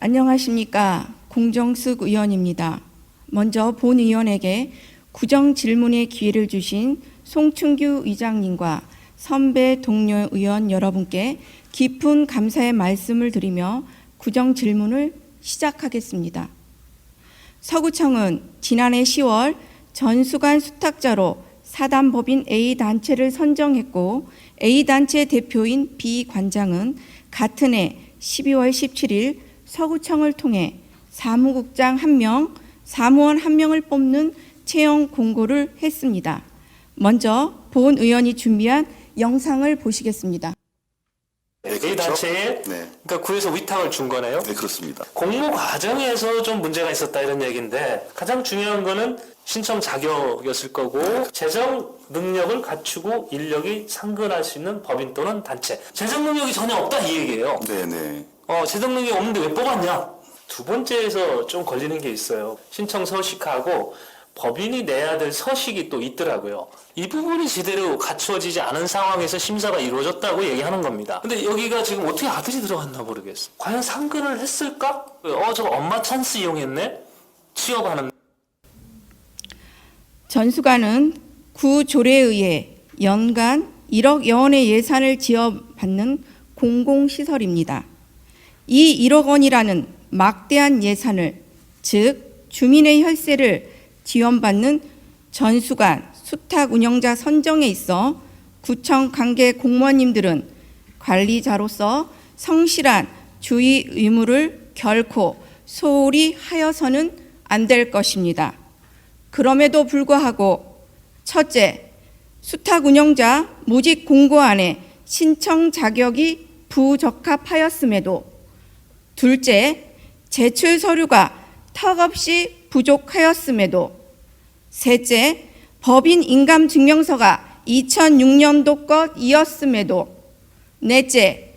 안녕하십니까. 공정숙 의원입니다. 먼저 본 의원에게 구정 질문의 기회를 주신 송충규 의장님과 선배 동료 의원 여러분께 깊은 감사의 말씀을 드리며 구정 질문을 시작하겠습니다. 서구청은 지난해 10월 전수관 수탁자로 사단법인 A단체를 선정했고 A단체 대표인 B 관장은 같은 해 12월 17일 서구청을 통해 사무국장 1명, 사무원 1명을 뽑는 채용 공고를 했습니다. 먼저 본 의원이 준비한 영상을 보시겠습니다. A단체에 그러니까 구에서 위탁을 준 거네요? 네, 그렇습니다. 공모 과정에서 좀 문제가 있었다 이런 얘기인데 가장 중요한 거는 신청 자격이었을 거고 재정 능력을 갖추고 인력이 상근할 수 있는 법인 또는 단체. 재정 능력이 전혀 없다 이 얘기예요. 네네. 재정 능력이 없는데 왜 뽑았냐? 두 번째에서 좀 걸리는 게 있어요. 신청 서식하고 법인이 내야 될 서식이 또 있더라고요. 이 부분이 제대로 갖추어지지 않은 상황에서 심사가 이루어졌다고 얘기하는 겁니다. 근데 여기가 지금 어떻게 아들이 들어갔나 모르겠어. 과연 상근을 했을까? 저거 엄마 찬스 이용했네? 취업하는. 전수관은 구 조례에 의해 연간 1억여 원의 예산을 지원받는 공공시설입니다. 이 1억 원이라는 막대한 예산을, 즉 주민의 혈세를 지원받는 전수관, 수탁 운영자 선정에 있어 구청 관계 공무원님들은 관리자로서 성실한 주의 의무를 결코 소홀히 하여서는 안 될 것입니다. 그럼에도 불구하고 첫째, 수탁 운영자 모집 공고안에 신청 자격이 부적합하였음에도 둘째, 제출 서류가 턱없이 부족하였음에도 셋째, 법인 인감증명서가 2006년도 것이었음에도 넷째,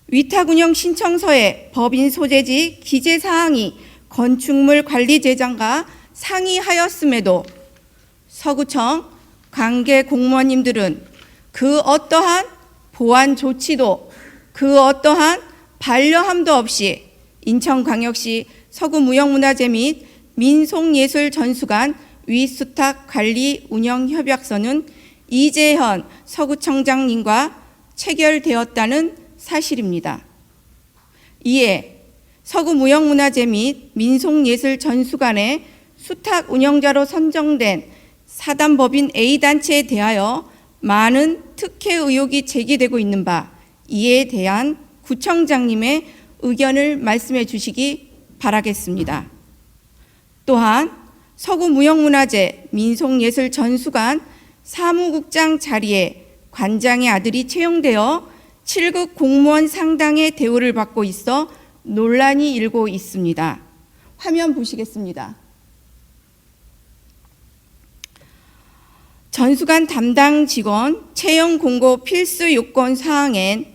위탁운영 신청서의 법인 소재지 기재사항이 건축물 관리재정과 상이하였음에도 서구청 관계 공무원님들은 그 어떠한 보완 조치도 그 어떠한 반려함도 없이 인천광역시 서구무형문화재 및 민속예술전수관 위수탁 관리 운영 협약서는 이재현 서구청장님과 체결되었다는 사실입니다. 이에 서구무형문화재 및 민속예술전수관의 수탁 운영자로 선정된 사단법인 A단체에 대하여 많은 특혜 의혹이 제기되고 있는 바 이에 대한 구청장님의 의견을 말씀해 주시기 바라겠습니다. 또한 서구무형문화재 민속예술전수관 사무국장 자리에 관장의 아들이 채용되어 7급 공무원 상당의 대우를 받고 있어 논란이 일고 있습니다. 화면 보시겠습니다. 전수관 담당 직원 채용 공고 필수 요건 사항엔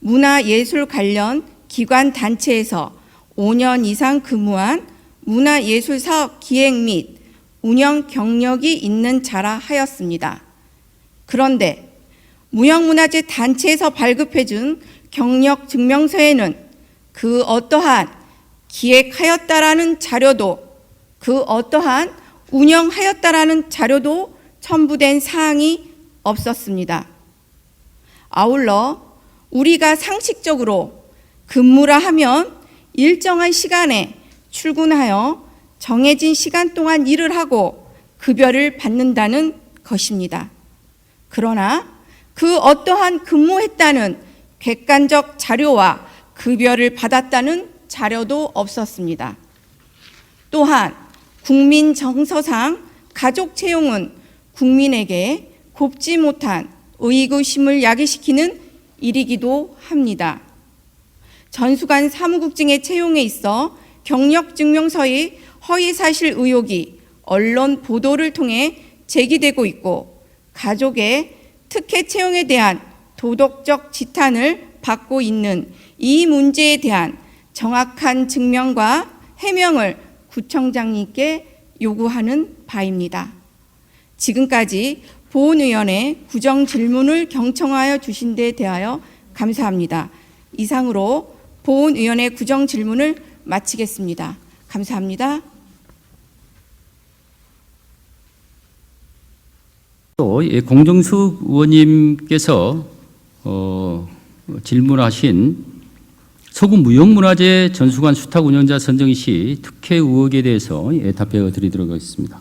문화예술 관련 기관 단체에서 5년 이상 근무한 문화예술 사업 기획 및 운영 경력이 있는 자라 하였습니다. 그런데 무형문화재 단체에서 발급해준 경력 증명서에는 그 어떠한 기획하였다라는 자료도 그 어떠한 운영하였다라는 자료도 첨부된 사항이 없었습니다. 아울러 우리가 상식적으로 근무라 하면 일정한 시간에 출근하여 정해진 시간 동안 일을 하고 급여를 받는다는 것입니다. 그러나 그 어떠한 근무했다는 객관적 자료와 급여를 받았다는 자료도 없었습니다. 또한 국민 정서상 가족 채용은 국민에게 곱지 못한 의구심을 야기시키는 일이기도 합니다. 전수관 사무국장의 채용에 있어 경력증명서의 허위사실 의혹이 언론 보도를 통해 제기되고 있고 가족의 특혜 채용에 대한 도덕적 지탄을 받고 있는 이 문제에 대한 정확한 증명과 해명을 구청장님께 요구하는 바입니다. 지금까지 보은 의원의 구정 질문을 경청하여 주신 데 대하여 감사합니다. 이상으로 보은 의원의 구정 질문을 마치겠습니다. 감사합니다. 또 공정숙 의원님께서 질문하신 서구 무형문화재 전수관 수탁 운영자 선정 시 특혜 의혹에 대해서 답변을 드리도록 하겠습니다.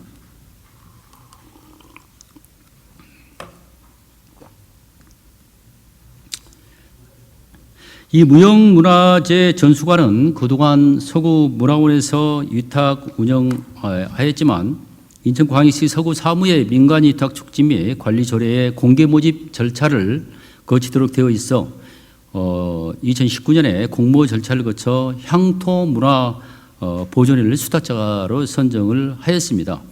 이 무형문화재 전수관은 그동안 서구문화원에서 위탁 운영하였지만 인천광역시 서구 사무의 민간 위탁 촉진 및 관리 조례의 공개 모집 절차를 거치도록 되어 있어 2019년에 공모 절차를 거쳐 향토문화 보존인을 수탁자로 선정을 하였습니다.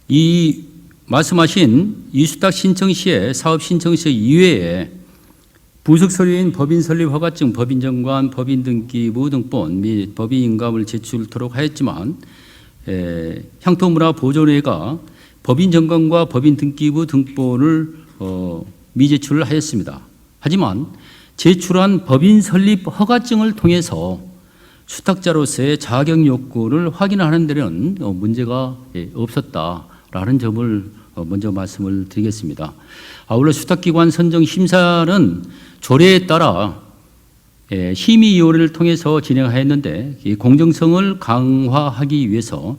이 말씀하신 이 수탁 신청 시에 사업 신청 시 이외에 부속 서류인 법인 설립 허가증, 법인 정관, 법인 등기부 등본 및 법인 인감을 제출토록 하였지만 향토문화 보존회가 법인 정관과 법인 등기부 등본을 미제출을 하였습니다. 하지만 제출한 법인 설립 허가증을 통해서 수탁자로서의 자격 요건을 확인하는 데는 문제가 없었다라는 점을 먼저 말씀을 드리겠습니다. 아울러 수탁기관 선정 심사는 조례에 따라 심의위원회를 통해서 진행하였는데 이 공정성을 강화하기 위해서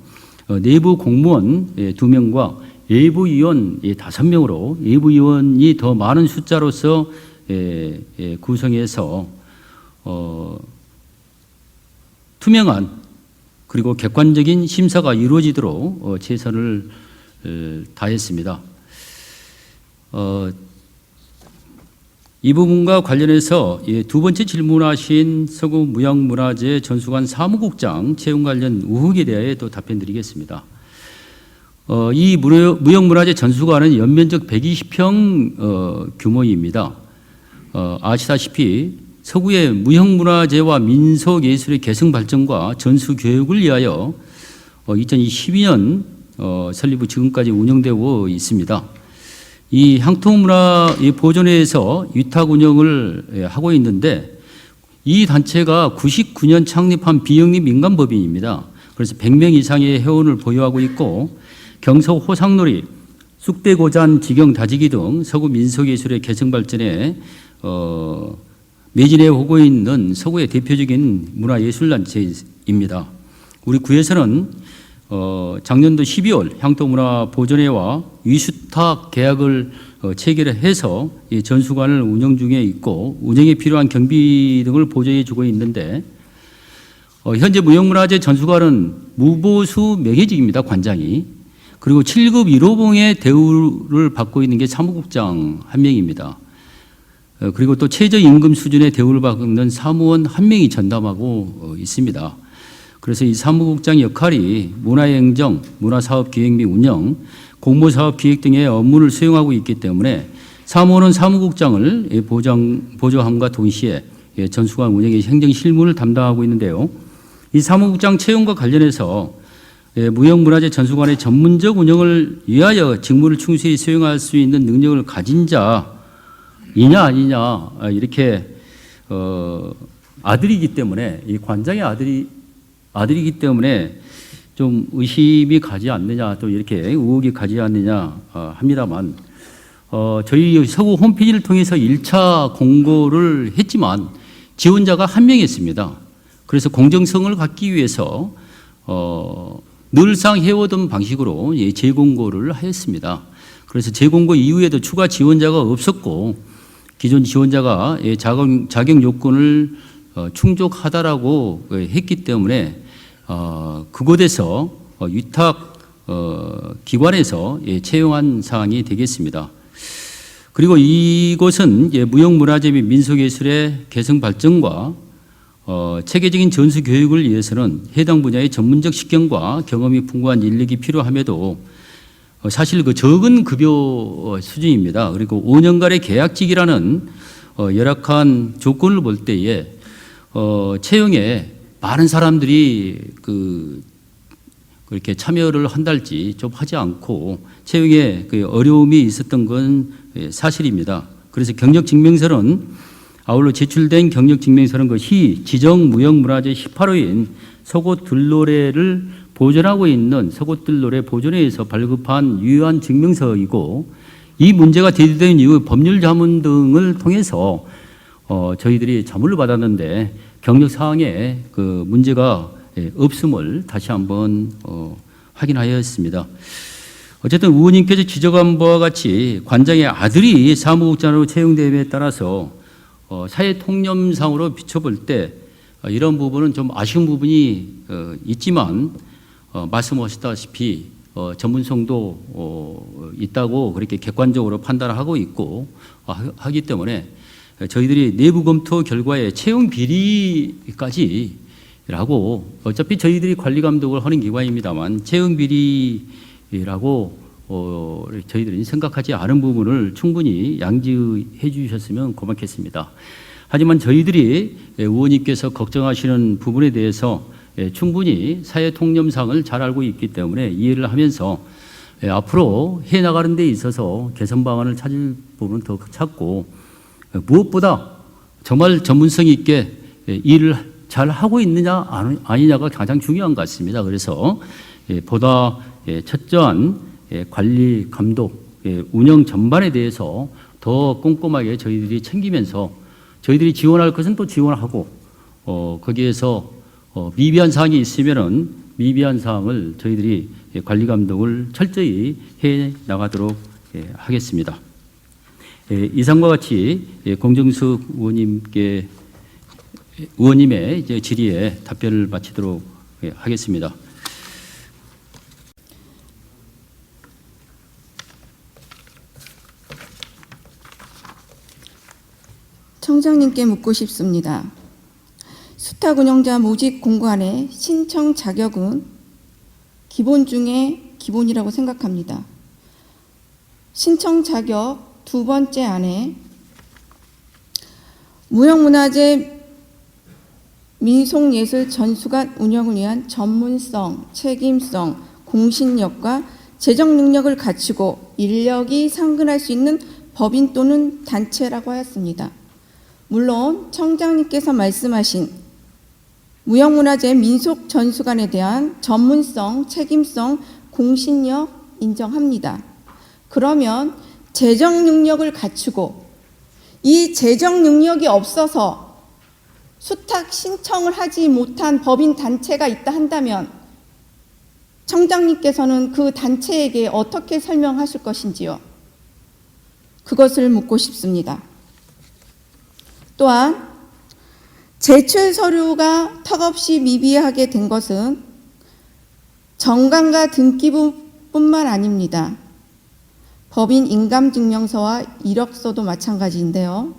내부 공무원 2명과 외부위원 5명으로 외부위원이 더 많은 숫자로서 구성해서 투명한 그리고 객관적인 심사가 이루어지도록 최선을 다했습니다. 이 부분과 관련해서 두 번째 질문하신 서구 무형문화재 전수관 사무국장 채용 관련 의혹에 대해 또 답변드리겠습니다. 이 무형문화재 전수관은 연면적 120평 규모입니다. 아시다시피 서구의 무형문화재와 민속예술의 개성 발전과 전수 교육을 위하여 2012년 설립 후 지금까지 운영되고 있습니다. 이 향토문화 보존회에서 위탁 운영을 하고 있는데 이 단체가 99년 창립한 비영리 민간법인입니다. 그래서 100명 이상의 회원을 보유하고 있고 경석 호상놀이, 쑥대고잔, 지경 다지기 등 서구 민속예술의 개성 발전에 매진해 오고 있는 서구의 대표적인 문화예술단체입니다. 우리 구에서는 작년도 12월 향토문화 보존회와 위수탁 계약을 체결해서 이 전수관을 운영 중에 있고 운영에 필요한 경비 등을 보조해 주고 있는데 현재 무형문화재 전수관은 무보수 명예직입니다. 관장이. 그리고 7급 1호봉의 대우를 받고 있는 게 사무국장 1명입니다. 그리고 또 최저임금 수준의 대우를 받는 사무원 1명이 전담하고 있습니다. 그래서 이 사무국장 역할이 문화행정, 문화사업기획 및 운영, 공모사업 기획 등의 업무를 수행하고 있기 때문에 사무원은 사무국장을 보조함과 동시에 전수관 운영의 행정실무를 담당하고 있는데요. 이 사무국장 채용과 관련해서 무형문화재 전수관의 전문적 운영을 위하여 직무를 충실히 수행할 수 있는 능력을 가진 자이냐 아니냐 이렇게 아들이기 때문에 이 관장의 아들이기 때문에 좀 의심이 가지 않느냐 또 이렇게 의혹이 가지 않느냐 합니다만 저희 서구 홈페이지를 통해서 1차 공고를 했지만 지원자가 1명이었습니다. 그래서 공정성을 갖기 위해서 늘상 해오던 방식으로 재공고를 하였습니다. 그래서 재공고 이후에도 추가 지원자가 없었고 기존 지원자가 자격 요건을 충족하다라고 했기 때문에 그곳에서 위탁 기관에서 채용한 사항이 되겠습니다. 그리고 이곳은 무형문화재 및 민속예술의 개성 발전과 체계적인 전수 교육을 위해서는 해당 분야의 전문적 식견과 경험이 풍부한 인력이 필요함에도 사실 그 적은 급여 수준입니다. 그리고 5년간의 계약직이라는 열악한 조건을 볼 때에 채용에 많은 사람들이 그렇게 참여를 한달지 좀 하지 않고 채용에 어려움이 있었던 건 사실입니다. 그래서 경력증명서는 아울러 제출된 경력증명서는 그 시 지정무형문화재 18호인 서곶들노래를 보존하고 있는 서곶들노래 보존회에서 발급한 유효한 증명서이고, 이 문제가 제기된 이후 법률 자문 등을 통해서 저희들이 자문을 받았는데 경력 사항에 그 문제가 없음을 다시 한번 확인하였습니다. 어쨌든 의원님께서 지적한 바와 같이 관장의 아들이 사무국장으로 채용됨에 따라서 사회 통념상으로 비춰볼 때 이런 부분은 좀 아쉬운 부분이 있지만 말씀하셨다시피 전문성도 있다고 그렇게 객관적으로 판단하고 있고 하기 때문에 저희들이 내부 검토 결과에 채용 비리까지라고, 어차피 저희들이 관리 감독을 하는 기관입니다만 채용 비리라고 저희들이 생각하지 않은 부분을 충분히 양지해 주셨으면 고맙겠습니다. 하지만 저희들이 의원님께서 걱정하시는 부분에 대해서 충분히 사회 통념상을 잘 알고 있기 때문에 이해를 하면서 앞으로 해 나가는 데 있어서 개선 방안을 찾을 부분은 더 찾고, 무엇보다 정말 전문성 있게 일을 잘 하고 있느냐 아니냐가 가장 중요한 것 같습니다. 그래서 보다 철저한 관리, 감독, 운영 전반에 대해서 더 꼼꼼하게 저희들이 챙기면서 저희들이 지원할 것은 또 지원하고 거기에서 미비한 사항이 있으면은 미비한 사항을 저희들이 관리 감독을 철저히 해 나가도록 하겠습니다. 이상과 같이 공정숙 의원님의 질의에 답변을 마치도록 하겠습니다. 청장님께 묻고 싶습니다. 수탁 운영자 모집 공고안의 신청 자격은 기본 중에 기본이라고 생각합니다. 신청 자격 두 번째 안에 무형문화재 민속예술 전수관 운영을 위한 전문성, 책임성, 공신력과 재정 능력을 갖추고 인력이 상근할 수 있는 법인 또는 단체라고 하였습니다. 물론 청장님께서 말씀하신 무형문화재 민속전수관에 대한 전문성, 책임성, 공신력 인정합니다. 그러면 재정 능력을 갖추고 이 재정 능력이 없어서 수탁 신청을 하지 못한 법인 단체가 있다 한다면 청장님께서는 그 단체에게 어떻게 설명하실 것인지요? 그것을 묻고 싶습니다. 또한 제출 서류가 턱없이 미비하게 된 것은 정관과 등기부뿐만 아닙니다. 법인 인감증명서와 이력서도 마찬가지인데요.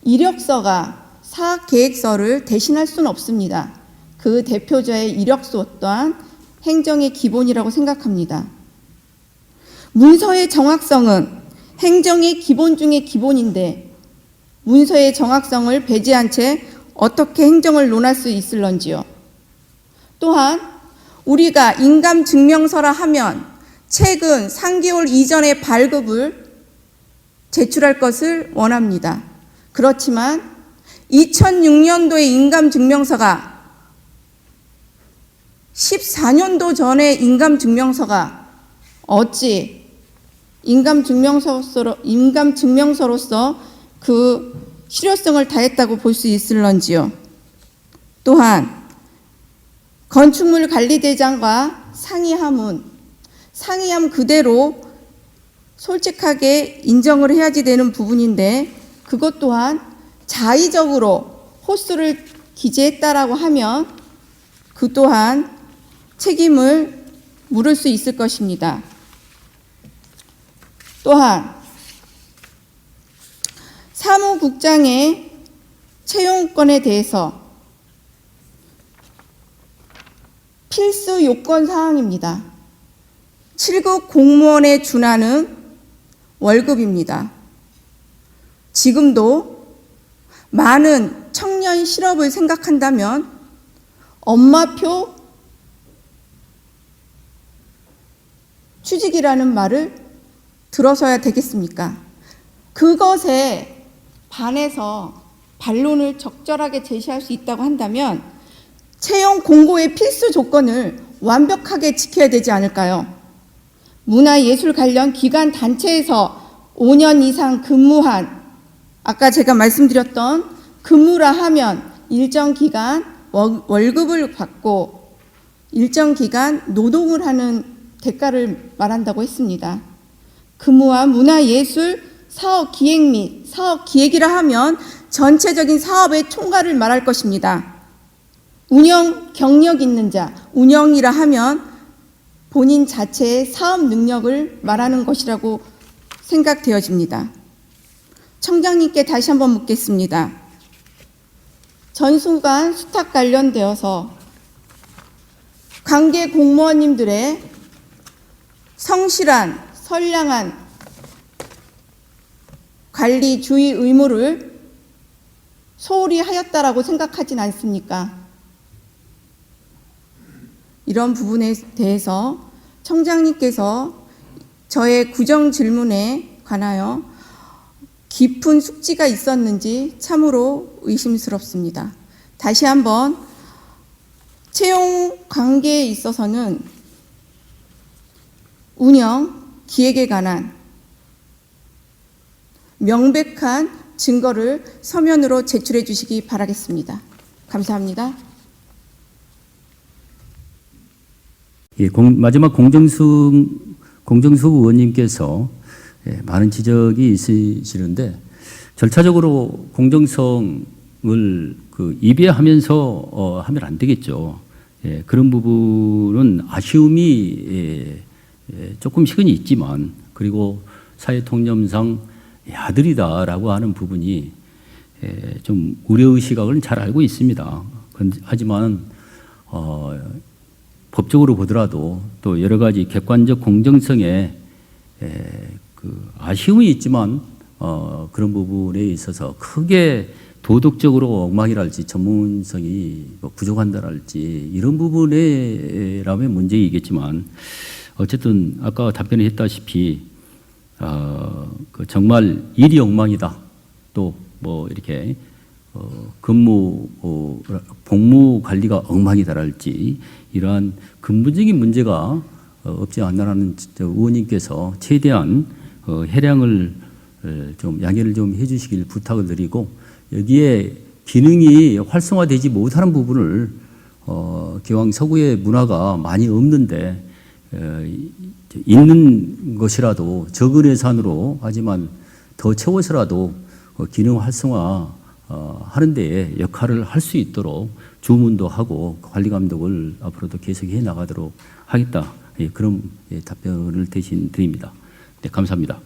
이력서가 사업계획서를 대신할 수는 없습니다. 그 대표자의 이력서 또한 행정의 기본이라고 생각합니다. 문서의 정확성은 행정의 기본 중의 기본인데 문서의 정확성을 배제한 채 어떻게 행정을 논할 수 있을런지요. 또한 우리가 인감증명서라 하면 최근 3개월 이전의 발급을 제출할 것을 원합니다. 그렇지만 2006년도의 인감증명서가 14년도 전의 인감증명서가 어찌 인감증명서로서 그 실효성을 다했다고 볼 수 있을런지요. 또한 건축물 관리대장과 상의하문 그대로 솔직하게 인정을 해야지 되는 부분인데 그것 또한 자의적으로 호수를 기재했다라고 하면 그 또한 책임을 물을 수 있을 것입니다. 또한 사무국장의 채용권에 대해서 필수 요건 사항입니다. 7급 공무원에 준하는 월급입니다. 지금도 많은 청년 실업을 생각한다면 엄마표 취직이라는 말을 들어서야 되겠습니까? 그것에 반해서 반론을 적절하게 제시할 수 있다고 한다면 채용 공고의 필수 조건을 완벽하게 지켜야 되지 않을까요? 문화예술 관련 기관 단체에서 5년 이상 근무한, 아까 제가 말씀드렸던 근무라 하면 일정 기간 월급을 받고 일정 기간 노동을 하는 대가를 말한다고 했습니다. 근무한 문화예술 사업 기획 및 사업 기획이라 하면 전체적인 사업의 총괄을 말할 것입니다. 운영 경력 있는 자, 운영이라 하면 본인 자체의 사업 능력을 말하는 것이라고 생각되어집니다. 청장님께 다시 한번 묻겠습니다. 전수관 수탁 관련되어서 관계 공무원님들의 성실한, 선량한 관리 주의 의무를 소홀히 하였다라고 생각하진 않습니까? 이런 부분에 대해서 청장님께서 저의 구정 질문에 관하여 깊은 숙지가 있었는지 참으로 의심스럽습니다. 다시 한번 채용 관계에 있어서는 운영, 기획에 관한 명백한 증거를 서면으로 제출해 주시기 바라겠습니다. 감사합니다. 예, 마지막 공정수 의원님께서 많은 지적이 있으시는데 절차적으로 공정성을 입예하면서 하면 안 되겠죠. 예, 그런 부분은 아쉬움이 조금씩은 있지만, 그리고 사회통념상 아들이다라고 하는 부분이 좀 우려의 시각을 잘 알고 있습니다. 하지만 법적으로 보더라도 또 여러 가지 객관적 공정성에 아쉬움이 있지만 그런 부분에 있어서 크게 도덕적으로 엉망이랄지 전문성이 부족한다랄지 이런 부분에라면 문제이겠지만, 어쨌든 아까 답변했다시피 정말 일이 엉망이다, 또 이렇게 복무 관리가 엉망이다랄지 이러한 근본적인 문제가 없지 않나라는 의원님께서 최대한 해량을 좀 양해를 좀 해주시길 부탁을 드리고, 여기에 기능이 활성화되지 못하는 부분을 기왕 서구의 문화가 많이 없는데 있는 것이라도 적은 예산으로, 하지만 더 채워서라도 기능 활성화 하는 데에 역할을 할 수 있도록 주문도 하고 관리 감독을 앞으로도 계속해 나가도록 하겠다. 그런 답변을 대신 드립니다. 네, 감사합니다.